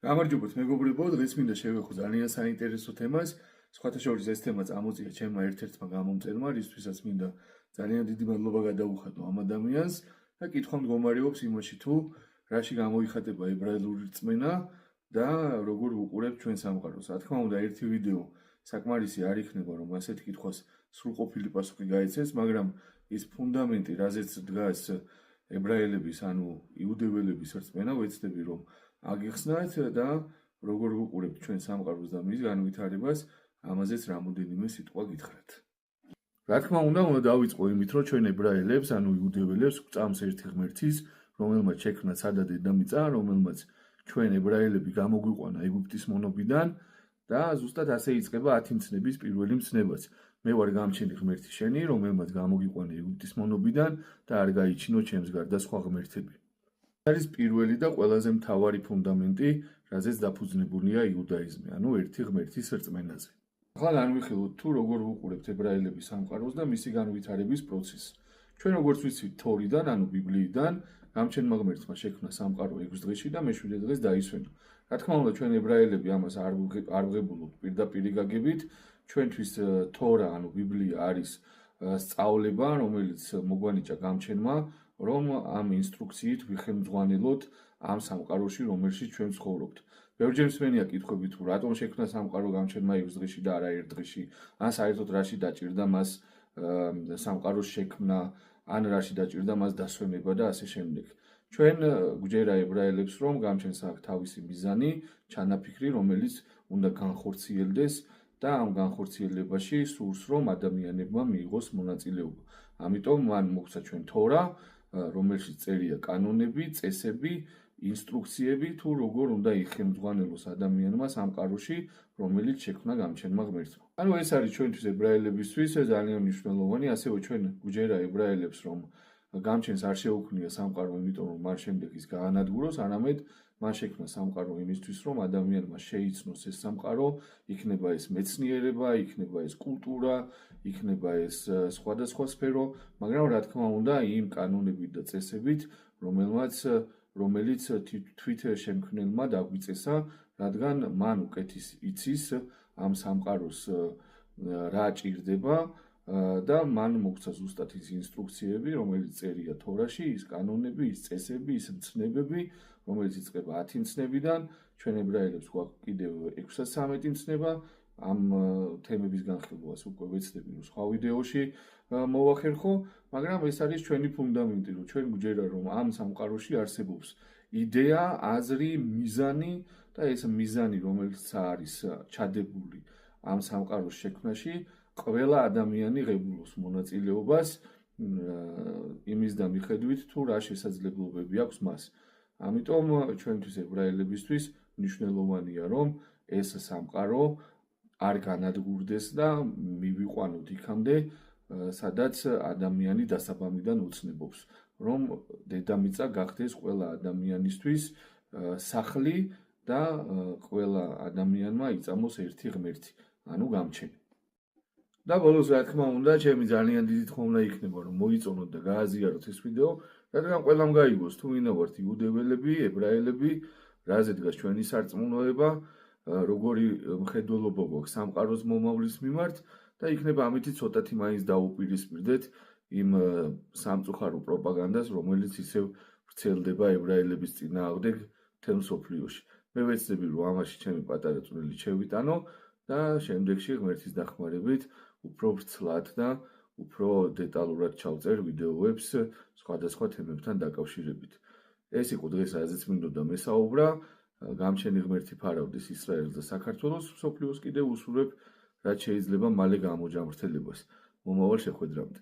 გამარჯობათ მეგობრებო, დღეს მინდა შევეხო ძალიან საინტერესო თემას. სხვათა შორის ეს თემა წამოწია ჩემმა ერთ-ერთმა გამომწერმა, რისთვისაც მინდა ძალიან დიდი მადლობა გადაუხადო ამ ადამიანს და კითხვა მდგომარეობს იმაში, თუ რაში გამოიხატება ებრაელური რწმენა და როგორ ვუყურებთ ჩვენ სამყაროს. რა თქმა უნდა, ერთი ვიდეო საკმარისი არ იქნება, რომ ასეთ კითხვას სრულყოფილი პასუხი გაეცეს, მაგრამ ის ფუნდამენტი, რაზეც დგას ებრაელების, ანუ იუდეველების რწმენა, ვეცდები რომ აგიხსნათ და როგორ ვუყურებთ ჩვენ სამყაროს და მის განვითარებას, ამაზეც რამოდენიმე სიტყვა გითხრათ. რა თქმა უნდა, დავიწყო იმით, რომ ჩვენ ებრაელებს, ანუ იუდეველებს გვწამს ერთი ღმერთის, რომელმაც შექმნა ცადა დედამიწა, რომელმაც ჩვენ ებრაელები გამოგვიყვანა ეგვიპტის მონობიდან და ზუსტად ასე იწყება 10 მცნების პირველი მცნებაც. მე ვარ გამჩენი ღმერთი შენი, რომელმაც გამოგიყვანა ეგვიპტის მონობიდან და არ გაიჩინო ჩემს გარდა სხვა ღმერთები. არის პირველი და ყველაზე მთავარი ფუნდამენტი, რაზეც დაფუძნებულია იუდაიზმი, ანუ ერთი ღმერთის რწმენაზე. ახლა განვიხილოთ თუ როგორ ვუყურებთ ებრაელების სამყაროს და მისი განვითარების პროცესს. ჩვენ როგორც ვიცით თორიდან, ანუ ბიბლიიდან, გამჩენმა ღმერთმა შექმნა სამყარო 6 დღეში და მე-7 დღეს დაისვენა. რა თქმა უნდა, ჩვენ ებრაელები ამას არ ვღებულობთ პირდაპირ გაგებით, ჩვენთვის თორა, ანუ ბიბლია არის სწავლება, რომელიც მოგვანიჭა გამჩენმა, რომ ამ ინსტრუქციით ვიხელმძღვანელოთ ამ სამყაროში, რომელშიც ჩვენ ცხოვრობთ. ბევრჯერ მსმენია კითხვები თუ რატომ შექმნა სამყარო გამჩენმა 6 დღეში და არა 1 დღეში, ან საერთოდ რაში დაჭირდა მას სამყაროს შექმნა, ან რაში დაჭირდა მას დასვენება და ასე შემდეგ. ჩვენ გვჯერა ებრაელებს, რომ გამჩენს აქვს თავისი მიზანი, ჩანაფიქრი, რომელიც უნდა განხორციელდეს და ამ განხორციელებაში სურს, რომ ადამიანებმა მიიღოს მონაწილეობა. ამიტომ მან მოგცა ჩვენ თორა, რომელშიც წერია კანონები, წესები, ინსტრუქციები თუ როგორ უნდა იხელმძღვანელოს ადამიანმა სამყაროში, რომელიც შექმნა გამჩენმა ღმერთმა. ანუ ეს არის ჩვენთვის ებრაელებისთვის ძალიან მნიშვნელოვანი, ასევე ჩვენ გვჯერა ებრაელებს, რომ გამჩენს არ შეუქმნია სამყარო, იმიტომ რომ მან შემდეგ ის გაანადგუროს, არამედ მან შექმნა სამყარო იმისთვის, რომ ადამიანმა შეიცნოს ეს სამყარო, იქნება ეს მეცნიერება, იქნება ეს კულტურა, იქნება ეს სხვადასხვა სფერო, მაგრამ რა თქმა უნდა, იმ კანონებით და წესებით, რომელიც თვით შემქმნელმა დაგვიწესა, რადგან მან უკეთის იცის ამ სამყაროს რა ჭირდება და მან მოგცა ზუსტად ის ინსტრუქციები, რომელიც წერია თორაში, ის კანონები, ის წესები, ის მცნებები, რომელიც იწყება 10 მცნებიდან, ჩვენ ებრაელებს გვაქვს კიდევ 613 მცნება, ამ თემების განხილვას უკვე ვეცდები რომ სხვა ვიდეოში მოვახერხო, მაგრამ ეს არის ჩვენი ფუნდამენტი, რომ ჩვენ გვჯერა რომ ამ სამყაროში არსებობს იდეა, აზრი, მიზანი და ეს მიზანი, რომელიც არის ჩადებული ამ სამყაროს შექმნაში, ყველა ადამიანი ღებულობს მონაწილეობას იმის და მიხედვით თუ რა შესაძლებლობები აქვს მას. ამიტომ ჩვენთვის ებრაელებისთვის მნიშვნელოვანია, რომ ეს სამყარო არ განადგურდეს და მივიყვანოთ იქამდე, სადაც ადამიანი დასაბამიდან ოცნებობს, რომ დედამიწა გახდეს ყველა ადამიანისთვის სახლი და ყველა ადამიანმა იწამოს ერთი ღმერთი, ანუ გამჩენი. და ბოლოს რა თქმა უნდა, ჩემი ძალიან დიდი თხოვნა იქნება, რომ მოიწონოთ და გააზიაროთ ეს ვიდეო, რადგან ყველამ გაიგოს, თუ ვინა ვართ იუდეველები, ებრაელები, რაზე დგას ჩვენი სარწმუნოება, როგორი მხედველობა გვაქვს სამყაროს მომავლის მიმართ და იქნება ამითი ცოტათი მაინც დაუპირისპირდეთ იმ სამწუხარო პროპაგანდას, რომელიც ისევ ვრცელდება ებრაელების წინააღმდეგ მთელ მსოფლიოში. მე ვეცდები, რომ ამაში ჩემი პატარა წვლილი შევიტანო და შემდეგში ღმერთის დახმარებით უფრო ვრცლად და უფრო დეტალურად ჩავწერ ვიდეოებს სხვადასხვა თემებთან დაკავშირებით. ეს იყო დღეს რაზეც მინდოდა მესაუბრა. გამჩენი ღმერთი ფარავდეს ისრაელს და საქართველოს, მსოფლიოს კიდევ უსურვებ, რაც შეიძლება მალე გამოჯამრთელებას. მომავალ შეხვედრამდე.